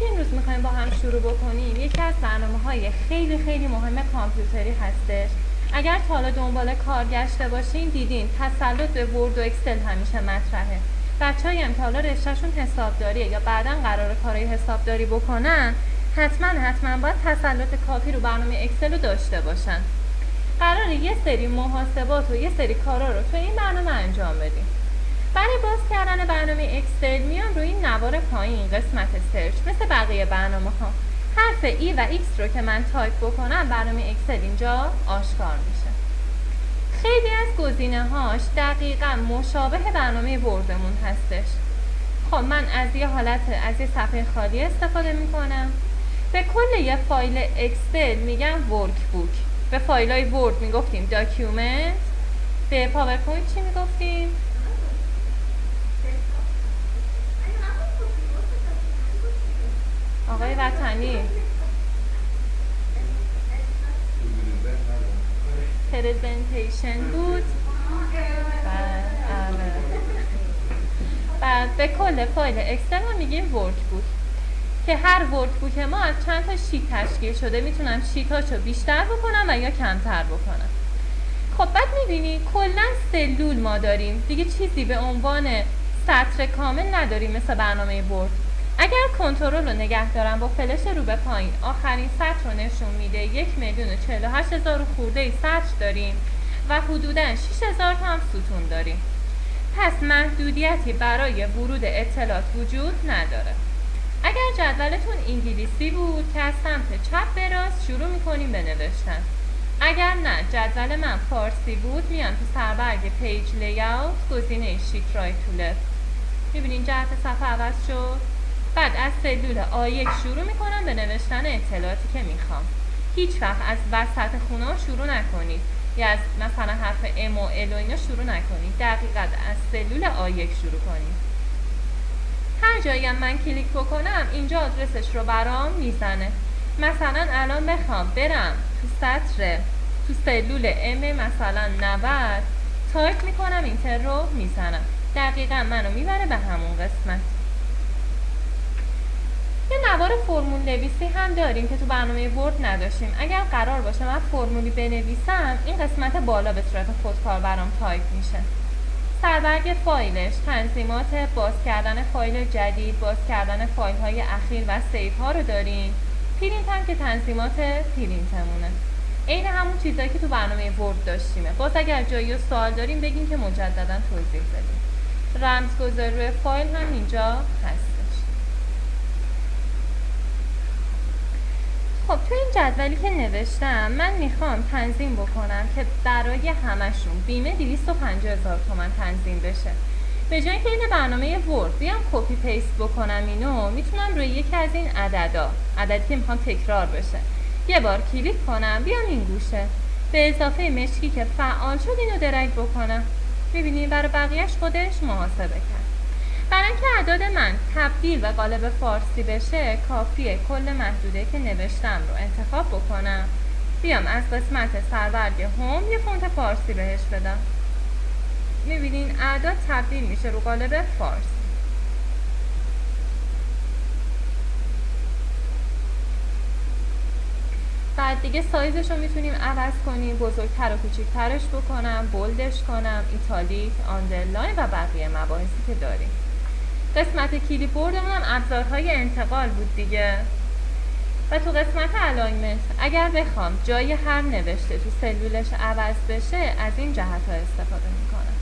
که امروز میخوایم با هم شروع بکنیم یکی از برنامه‌های خیلی خیلی مهم کامپیوتری هستش. اگر تا حالا دنبال کار گشته باشین دیدین تسلط به ورد و اکسل همیشه مطرحه. بچه‌ای هم که حالا رشتهشون حسابداریه یا بعداً قراره کارهای حسابداری بکنن حتما باید تسلط کافی رو برنامه اکسل رو داشته باشن. قراره یه سری محاسبات و یه سری کارا رو تو این برنامه انجام بدیم. برای باز کردن برنامه اکسل میام روی این نوار پایین قسمت سرچ مثل بقیه برنامه‌ها حرف ای و ایکس رو که من تایپ بکنم برنامه اکسل اینجا آشکار میشه. خیلی از گزینه‌هاش دقیقاً مشابه برنامه وردمون هستش. خب من از یه صفحه خالی استفاده میکنم. به کل یه فایل اکسل میگم ورک بوک. به فایلای ورد میگفتیم داکیومنت. به پاورپوینت چی میگفتیم؟ آقای وطنی پرزنتیشن بود. بعد به کل فایل اکسل ما میگیم ورک بوک که هر ورک بوک ما از چند تا شیت تشکیل شده. میتونم شیتاشو بیشتر بکنم و یا کمتر بکنم. خب بعد میبینی کلا سلول ما داریم دیگه، چیزی به عنوان سطر کامل نداریم مثل برنامه ورد. اگر کنترل رو نگه دارم با فلش رو به پایین آخرین سطر رو نشون میده. 1,048,000 خورده سطر داریم و حدوداً 6,000 تا هم ستون داریم. پس محدودیتی برای ورود اطلاعات وجود نداره. اگر جدولتون انگلیسی بود که از سمت چپ به راست شروع میکنیم به نوشتن. اگر نه جدول من فارسی بود میام تو سربرگ پیج لیاوت گزینه شیت رایت تو لفت. میبینین جهت صفحه عوض شد. بعد از سلول آ1 شروع میکنم به نوشتن اطلاعاتی که میخوام. هیچ وقت از وسط خونه شروع نکنید یا از مثلا حرف ام و ال و اینا شروع نکنید. دقیقاً از سلول آ1 شروع کنید. هر جایی هم من کلیک بکنم اینجا آدرسش رو برام میزنه. مثلا الان بخوام برم تو سلول ام مثلا 90 تایپ میکنم اینتر رو میزنم. دقیقاً منو میبره به همون قسمت. یه نوار فرمول نویسی هم داریم که تو برنامه ورد نداشتیم. اگر قرار باشه من فرمولی بنویسم این قسمت بالا به صورت خودکار برام تایپ میشه. سربرگ فایلش تنظیمات، باز کردن فایل جدید، باز کردن فایل های اخیر و سیو ها رو داریم. پرینت هم که تنظیمات پرینتمونه. عین همون چیزایی که تو برنامه ورد داشتیمه. باز اگر جایی سوال داریم بگیم که مجددا توضیح بدیم. رمزگذاری روی فایل هم اینجا هستش. خب تو این جدولی که نوشتم من میخوام تنظیم بکنم که برای همشون بیمه 250,000 تومان تنظیم بشه. به جای که این برنامه ورد بیام کپی پیست بکنم اینو، میتونم روی یکی از این عددی که میخوام تکرار بشه یه بار کلیک کنم، بیام این گوشه به اضافه مشکی که فعال شد اینو درگ بکنم. میبینید برای بقیهش خودش محاسبه کرد. برای اینکه اعداد من تبدیل به قالب فارسی بشه کافیه کل محدوده که نوشتم رو انتخاب بکنم، بیام از قسمت سربرگ هوم یه فونت فارسی بهش بدم. میبینین اعداد تبدیل میشه رو قالب فارسی. بعد دیگه سایزش رو میتونیم عوض کنیم، بزرگتر و کوچیکترش بکنم، بولدش کنم، ایتالیک، آندرلاین و بقیه مباحثی که داریم. قسمت کلیپبوردمون هم ابزارهای انتقال بود دیگه. و تو قسمت الاینمنت اگر بخوام جای هر نوشته تو سلولش عوض بشه از این جهت ها استفاده میکنم.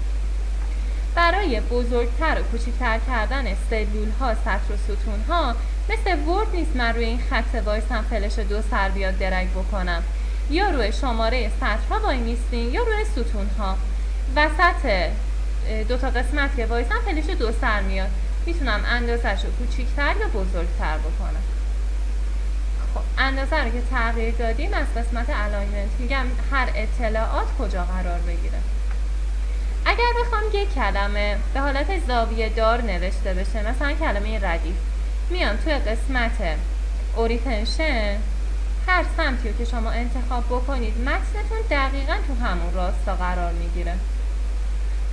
برای بزرگتر و کوچیکتر کردن سلول ها، سطر و ستون ها مثل ورد نیست من روی این خط وایسم فلش 2 سر بیاد درگ بکنم. یا روی شماره سطرها وای میستیم یا روی ستون ها. وسط دوتا قسمت که وایسم فلش 2 سر میاد. میتونم اندازش رو کوچیکتر یا بزرگتر بکنم. خب اندازه رو که تغییر دادیم از قسمت الاینمنت میگم هر اطلاعات کجا قرار بگیره. اگر بخوام یک کلمه به حالت زاویه دار نوشته بشه مثلا کلمه ردیف، میام توی قسمت اوریتنشن هر سمتی رو که شما انتخاب بکنید متنتون دقیقاً تو همون راستا قرار میگیره.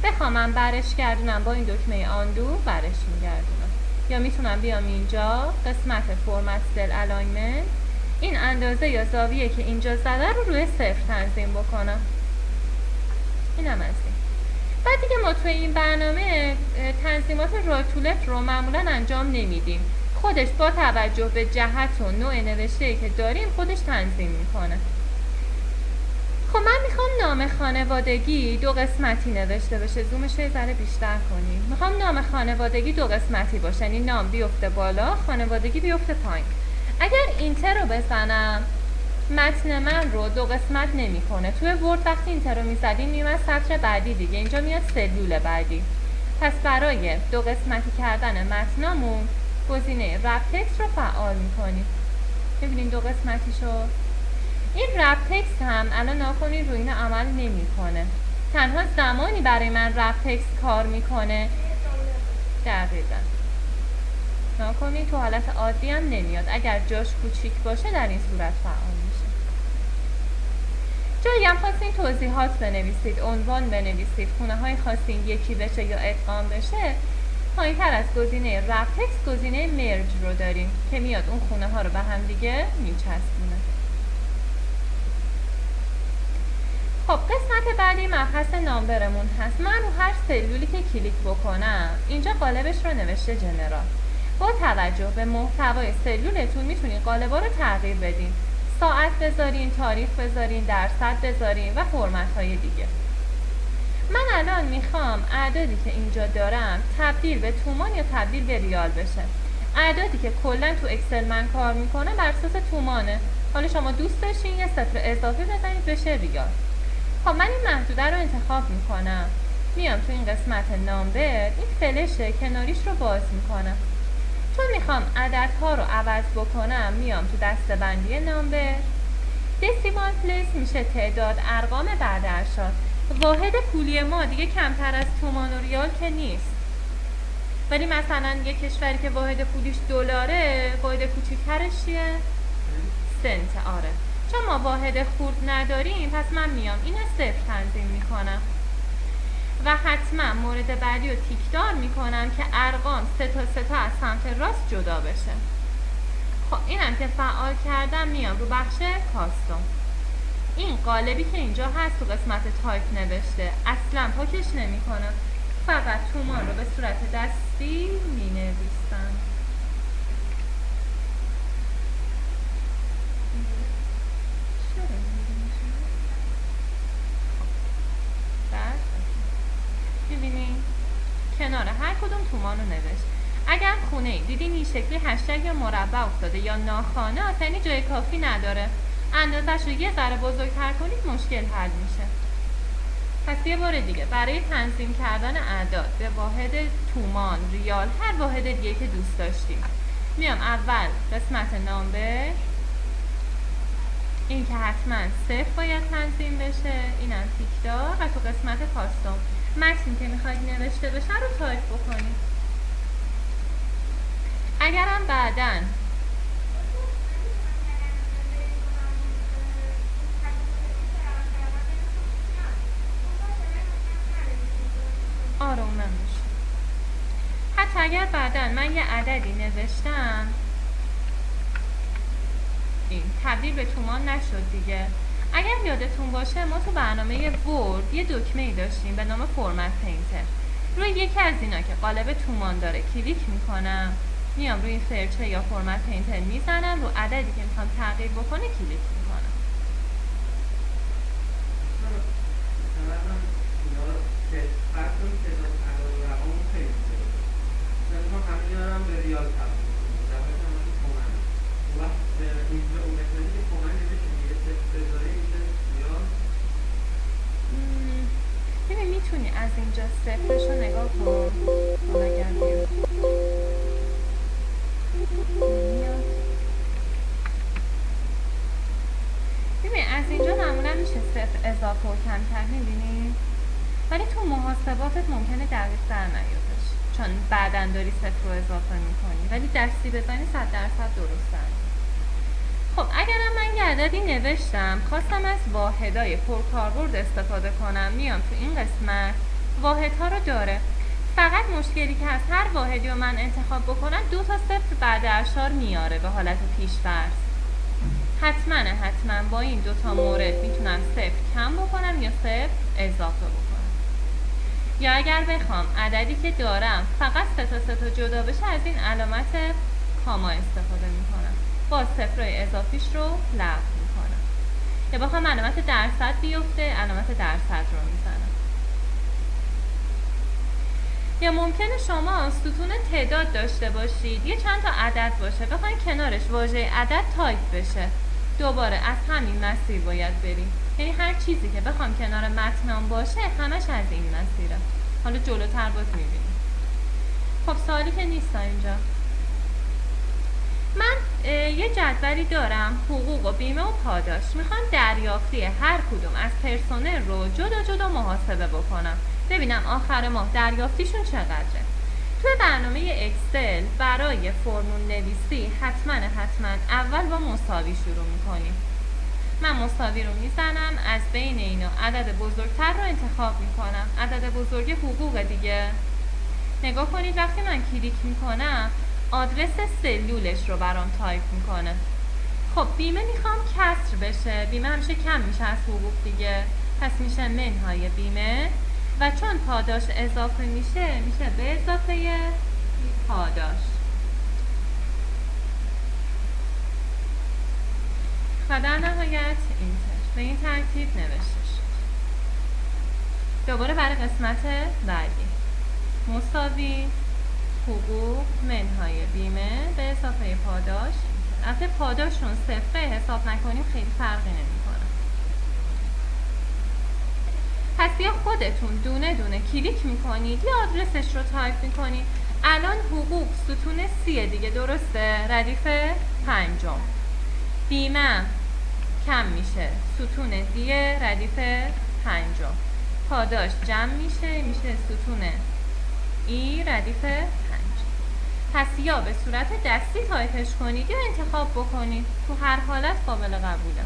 بخوام من برش گردونم با این دکمه آندو برش میگردونم. یا میتونم بیام اینجا قسمت فرمت سل الاینمنت، این اندازه یا زاویه که اینجا زده رو روی 0 تنظیم بکنم. اینم از این. بعد دیگه ما توی این برنامه تنظیمات رایت تو لفت رو معمولا انجام نمیدیم، خودش با توجه به جهت و نوع نوشته‌ای که داریم خودش تنظیم میکنه. خب من میخوام نام خانوادگی 2 قسمتی نوشته بشه. زومش یه ذره بیشتر کنیم. میخوام نام خانوادگی 2 قسمتی باشه، یعنی نام بیفته بالا، خانوادگی بیفته پایین. اگر اینتر رو بزنم متن من رو 2 قسمت نمیکنه. توی ورد وقتی اینتر رو میزدیم میومد سطر بعدی دیگه، اینجا میاد سلول بعدی. پس برای 2 قسمتی کردن متنامون گزینه رپ تکست رو فعال میکنیم. ببینید 2 قسمتی شد. این رپ تکست هم الان ناکنید روی این عمل نمیکنه، تنها زمانی برای من رپ تکست کار میکنه دقیقا ناکنید تو حالت عادی هم نمیاد، اگر جاش کوچیک باشه در این صورت فعال میشه. جایی هم خواستین توضیحات بنویسید، عنوان بنویسید، خونه های خواستین یکی بشه یا ادغام بشه، پایین تر از گزینه رپ تکست گزینه مرج رو داریم که میاد اون خونه ها رو به هم دیگه میچسبونه. خب قسمت بعدی مبحث نامبرمون هست. من رو هر سلولی که کلیک بکنم اینجا قالبش رو نوشته جنرال. با توجه به محتوای سلولتون میتونید قالبا رو تغییر بدین، ساعت بذارین، تاریخ بذارین، درصد بذارین و فرمت های دیگه. من الان میخوام اعدادی که اینجا دارم تبدیل به تومان یا تبدیل به ریال بشه. اعدادی که کلا تو اکسل من کار میکنه بر اساس تومانه. حالا شما دوست داشتین یه صفر اضافی بزنید بشه ریال. خب من این محدوده رو انتخاب میکنم، میام تو این قسمت نامبر، این فلش کناریش رو باز میکنم. چون میخوام عددها رو عوض بکنم میام تو دسته‌بندی نامبر، دسیمال پلیس میشه تعداد ارقام بعد ارشاد. واحد پولی ما دیگه کمتر از تومان و ریال که نیست، ولی مثلا یه کشوری که واحد پولیش دلاره واحد کوچیک‌ترش چیه؟ سنت. آره چون ما واحد خورد نداریم پس من میام این 0 تنظیم میکنم و حتما مورد بعدی رو تیکدار میکنم که ارقام 3 تا از سمت راست جدا بشه. خب اینم که فعال کردم میام رو بخش کاستوم. این قالبی که اینجا هست تو قسمت تایپ نوشته اصلا پاکش نمیکنم، فقط تومان رو به صورت دستی مینویسم. ببینید کنار هر کدوم تومان رو نوشت. اگر خونه دیدین این شکلی هشتگ یا مربع افتاده یا ناخوانه یعنی جای کافی نداره، اندازش رو یه ذره بزرگتر کنید مشکل حل میشه. پس یه بار دیگه برای تنظیم کردن اعداد به واحد تومان، ریال، هر واحد دیگه که دوست داشتیم میام اول قسمت نامبر، این که حتما 0 باید تنظیم بشه، اینم تیکدار و تو قسمت کاستوم متنی که میخواید نوشته بشه رو تایپ بکنید. اگرم بعدن آروم نمیشه، حتی اگر بعدن من یه عددی نوشتم این تبدیل به تومان نشد دیگه. اگر یادتون باشه ما تو برنامه ورد یه دکمه‌ای داشتیم به نام فرمت پینتر. روی یکی از اینا که قالب تومان داره کلیک میکنم، میام روی این سرچ یا فرمت پینتر میزنم، رو عددی که میخوام تغییر بکنه کلیک میکنم. ببین میتونی از اینجا صفرش رو نگاه کن. اگر بیاد ببین از اینجا معمولا میشه صفر اضافه و کمتر میبینی، ولی تو محاسباتت ممکنه دقیق در نیادش چون بعدن داری صفر رو اضافه میکنی، ولی دستی بزنی 100% درسته. خب اگرم من یه عددی نوشتم خواستم از واحدهای پرکاربرد استفاده کنم، میام تو این قسمت واحدها رو داره، فقط مشکلی که از هر واحدی رو من انتخاب بکنم 2 تا صفر بعد اشار میاره به حالت پیش‌فرض. حتما با این 2 تا مورد میتونم صفر کم بکنم یا صفر اضافه بکنم. یا اگر بخوام عددی که دارم فقط 3 تا جدا بشه، از این علامت کاما استفاده میکنم، با صفرهای اضافیش رو لغو میکنم. یا بخوام علامت درصد بیفته، علامت درصد رو میزنم. یا ممکنه شما ستون تعداد داشته باشید، یه چند تا عدد باشه، بخواین کنارش واژه عدد تایپ بشه، دوباره از همین مسیر باید بریم. یعنی هر چیزی که بخوام کنار متنام باشه همش از این مسیره. حالا جلوتر باز میبینیم. خب سوالی که نیست اینجا. من یه جدولی دارم، حقوق و بیمه و پاداش. میخوام دریافتی هر کدوم از پرسنل رو جدا محاسبه بکنم، ببینم آخر ماه دریافتیشون چقدره. توی برنامه اکسل برای فرمول نویسی حتما اول با مساوی شروع میکنیم. من مساوی رو میزنم، از بین اینا عدد بزرگتر رو انتخاب میکنم. عدد بزرگ حقوق دیگه. نگاه کنید وقتی من کلیک میکنم آدرس سلولش رو برام تایپ میکنه. خب بیمه میخوام کسر بشه، بیمه همیشه کم میشه از حقوق دیگه، پس میشه منهای بیمه و چون پاداش اضافه میشه به اضافه پاداش و در نهایت اینتر. به این ترتیب نوشته شد. دوباره برای قسمت بعدی مساوی حقوق منهای بیمه به اضافه پاداش. البته پاداشون صفره حساب نکنیم خیلی فرقی نمیکنه. پس یا خودتون دونه کلیک میکنید یا آدرسش رو تایپ میکنید. الان حقوق ستون سی دیگه، درسته؟ ردیف 5. بیمه کم میشه، ستون دیه ردیف 5. پاداش جمع میشه ستون ای ردیف 5. پس یا به صورت دستی تایپش کنید یا انتخاب بکنید، تو هر حالت قابل قبوله.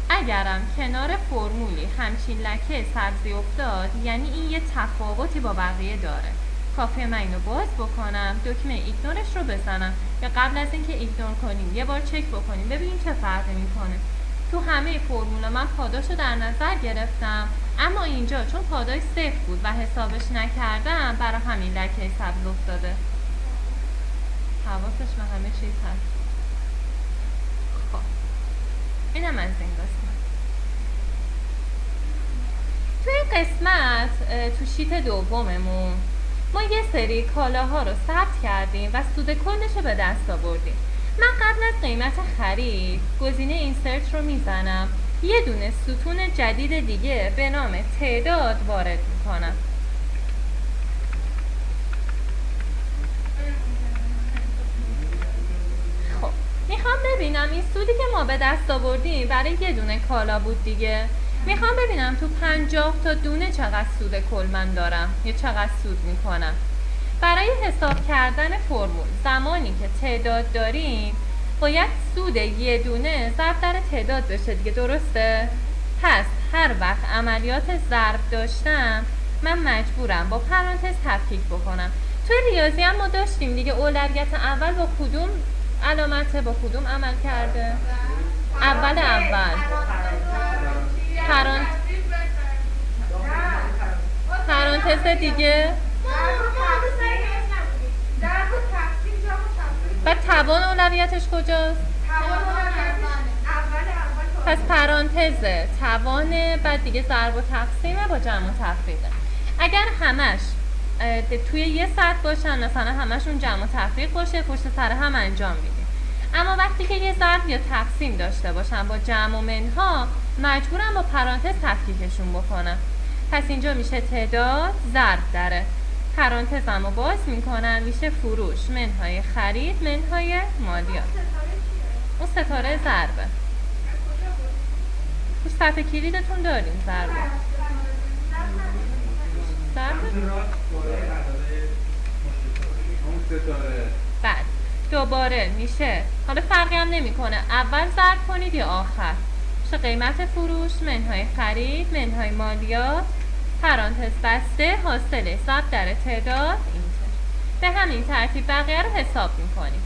اگرم کنار فرمولی همچین لکه سبزی افتاد، یعنی این یه تفاوتی با بقیه داره. کافیه من اینو باز بکنم، دکمه ایگنورش رو بزنم یا قبل از اینکه ایگنور کنیم یه بار چک بکنیم ببینیم چه فرقی میکنه. تو همه فرمولا من پاداش رو در نظر گرفتم، اما اینجا چون پاداش صفر بود و حسابش نکردم برای همین لکه سبز افتاده. حواسش به همه چیز هست. خب اینم از این قسمت. توی این قسمت تو شیت دوممون ما یه سری کالاها رو ثبت کردیم و سود کلش رو به دست آوردیم. من قبل از قیمت خرید گزینه اینسرت رو میزنم، یه دونه ستون جدید دیگه به نام تعداد وارد میکنم. خب میخوام ببینم این سودی که ما به دست آوردیم برای یه دونه کالا بود دیگه. میخوام ببینم تو 50 تا دونه چقدر سود کل من دارم یا چقدر سود میکنم. برای حساب کردن فرمول زمانی که تعداد داریم باید سود یه دونه ضرب در تعداد بشه دیگه، درسته؟ پس هر وقت عملیات ضرب داشتم من مجبورم با پرانتز تفکیک بکنم. توی ریاضی هم ما داشتیم دیگه، اولویت اول با کدوم علامته، با کدوم عمل کرده؟ اول پرانتز دیگه بعد توان اولویتش کجاست؟ پس پرانتز توانه، بعد دیگه ضرب و تقسیمه با جمع و تفریقه. اگر همش توی یه سطح باشن، مثلا همشون جمع و تفریق باشه، پشت سر هم انجام میدیم. اما وقتی که یه ضرب یا تقسیم داشته باشن با جمع و منها، مجبورم با پرانتز تفکیکشون بکنم. پس اینجا میشه تعداد ضرب داره، پرانتزم رو باز میکنم میشه فروش منهای خرید منهای مالیات. اون ستاره ضربه تو صفحه کلیدتون داریم. ضربه بعد دوباره میشه، حالا فرقی هم نمیکنه اول ضرب کنید یا آخر، قیمت فروش منهای خرید منهای مالیات پرانتز بسته حاصل ضرب در تعداد اینتر. به همین ترتیب بقیه رو حساب میکنیم.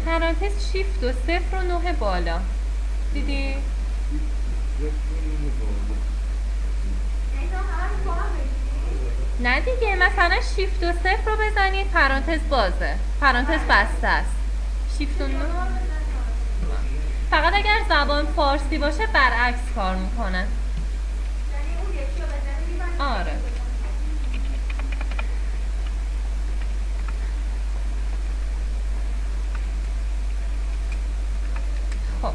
پرانتز شیفت و 0 و 9 بالا دیدی؟ نه دیگه، مثلا شیفت و 0 رو بزنید پرانتز بازه، پرانتز بسته است. شیفت و 9 فقط اگر زبان فارسی باشه برعکس کار میکنن. آره. خب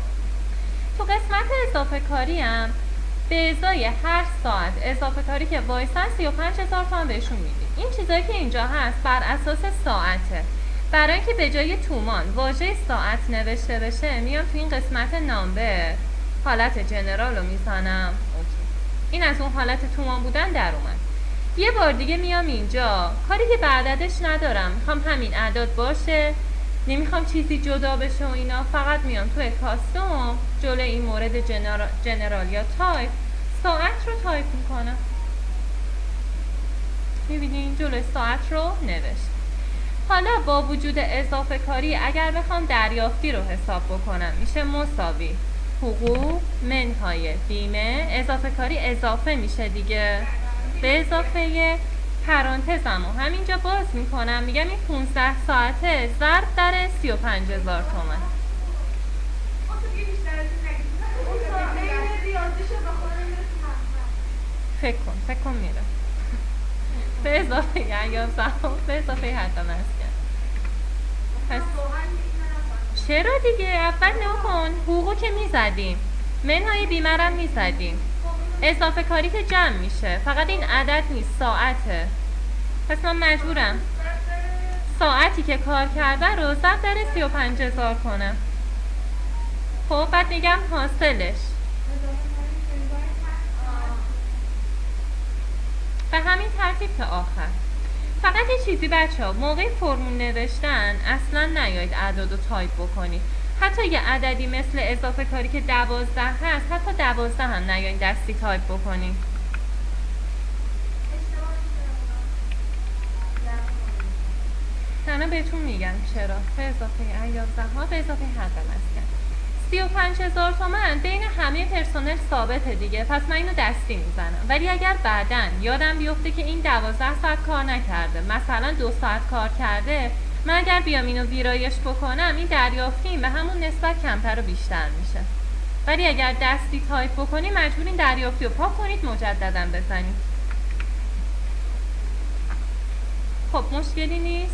تو قسمت اضافه کاری هم به ازای هر ساعت اضافه کاری که وایسن 35,000 تومان بهشون میدیم. این چیزایی که اینجا هست بر اساس ساعته. برای اینکه به جای تومان واژه ساعت نوشته بشه میام تو این قسمت نامبر حالت جنرال رو میزنم. اوکی. این از اون حالت تومان بودن در اومد. یه بار دیگه میام اینجا، کاری که بعدش ندارم، میخوام همین اعداد باشه، نمیخوام چیزی جدا بشه و اینا، فقط میام توی کاستوم جلوی این مورد جنرال یا تایپ ساعت رو تایپ میکنم. میبینین جلوی ساعت رو نوشت. حالا با وجود اضافه کاری اگر بخوام دریافتی رو حساب بکنم میشه مساوی حقوق منهای بیمه اضافه کاری اضافه میشه دیگه به اضافه پرانتزم رو همینجا باز میکنم، میگم این 15 ساعته ضرب در 35,000 تومان. فکر کن میره به اضافه ایام زمان به اضافه حد مسکن. پس چرا دیگه؟ اول نکن حقوقو که میزدیم، منهای بیمه رو میزدیم، اضافه کاری که جمع میشه، فقط این عدد نیست ساعته. پس من مجبورم ساعتی که کار کرده رو ضرب در 35,000 کنم. خب بعد میگم حاصلش. به همین ترتیب که آخر. فقط یه چیزی بچه‌ها، موقع فرمول نوشتن اصلا نیایید اعداد رو تایپ بکنید. حتی یه عددی مثل اضافه کاری که 12 هست، حتی 12 هم نیایید دستی تایپ بکنید. نه بهتون میگم چرا. به اضافه ایازده‌ها به اضافه حد مسکن 35,000 تومان بین همه پرسنل ثابته دیگه، پس من اینو دستی میزنم. ولی اگر بعدن یادم بیفته که این 12 ساعت کار نکرده، مثلا 2 ساعت کار کرده، من اگر بیام اینو ویرایش بکنم این دریافتیم به همون نسبت کمتر و بیشتر میشه. ولی اگر دستی تایپ بکنیم مجبورین دریافتی رو پاک کنید مجددا بزنید. خب مشکلی نیست؟